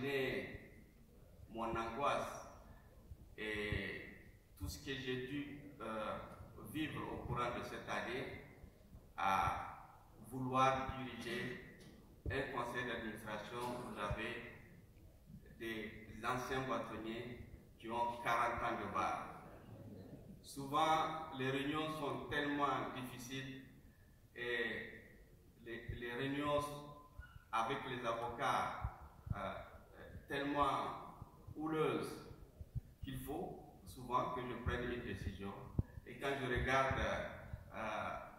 imaginez mon angoisse et tout ce que j'ai dû vivre au courant de cette année à vouloir diriger un conseil d'administration où j'avais des anciens bâtonniers qui ont 40 ans de barre. Souvent, les réunions sont tellement difficiles et les réunions avec les avocats tellement houleuses qu'il faut souvent que je prenne une décision. Et quand je regarde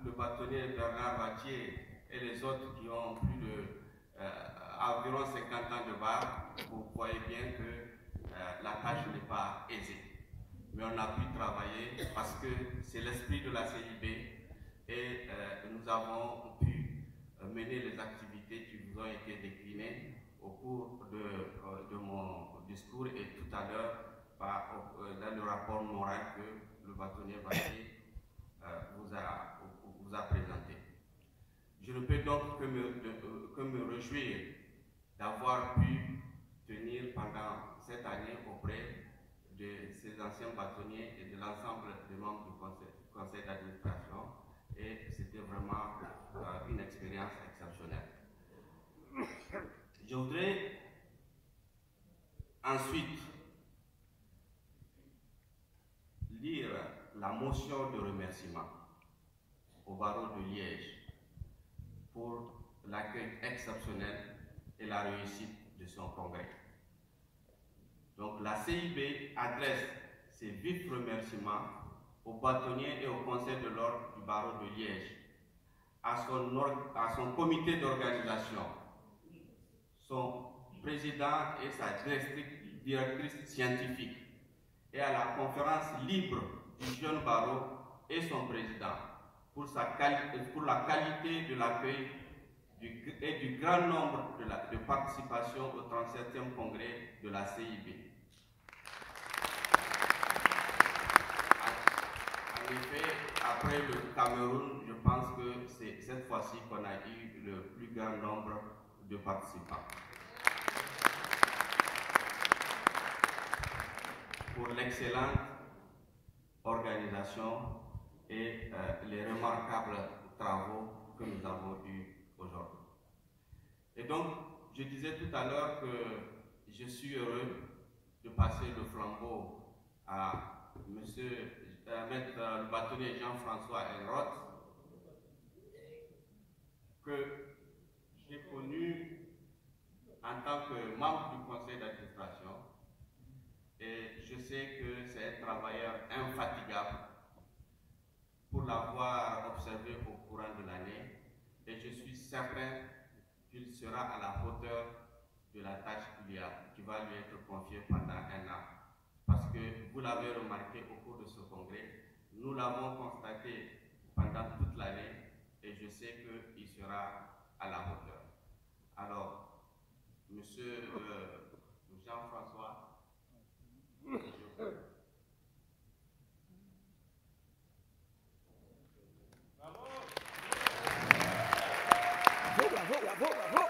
le bâtonnier Bernard Battier et les autres qui ont plus de environ 50 ans de barre, vous voyez bien que la tâche n'est pas aisée. Mais on a pu travailler parce que c'est l'esprit de la CIB et nous avons pu mener les activités qui vous ont été déclinées au cours de mon discours et tout à l'heure dans le rapport moral que le bâtonnier Battier vous a présenté. Je ne peux donc que me réjouir d'avoir pu tenir pendant cette année auprès de ces anciens bâtonniers et de l'ensemble des membres du conseil d'administration, et c'était vraiment une expérience exceptionnelle. Je voudrais ensuite lire la motion de remerciement au barreau de Liège pour l'accueil exceptionnel et la réussite de son congrès. Donc la CIB adresse ses vifs remerciements aux bâtonniers et au conseil de l'ordre du barreau de Liège, à son comité d'organisation, son président et sa directrice scientifique, et à la conférence libre du jeune barreau et son président pour la qualité de l'accueil et du grand nombre de participations au 37e congrès de la CIB. En effet, après le Cameroun, je pense que c'est cette fois-ci qu'on a eu le plus grand nombre de participants. Pour l'excellente organisation et les remarquables travaux que nous avons eus aujourd'hui. Et donc, je disais tout à l'heure que je suis heureux de passer le flambeau à Maître le bâtonnier Jean-François Enroth, que j'ai connu en tant que membre du conseil d'administration, et je sais que c'est un travailleur infatigable pour l'avoir observé au courant de l'année, et je suis certain qu'il sera à la hauteur de la tâche qui va lui être confiée pendant un an. Parce que vous l'avez remarqué au cours de ce congrès, nous l'avons constaté pendant toute l'année et je sais qu'il sera à la hauteur. Alors, Monsieur Jean-François, Bravo! Bravo, bravo, bravo!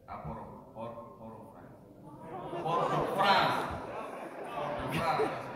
à Port-au-Prince. Port-au-France. Port-au-France.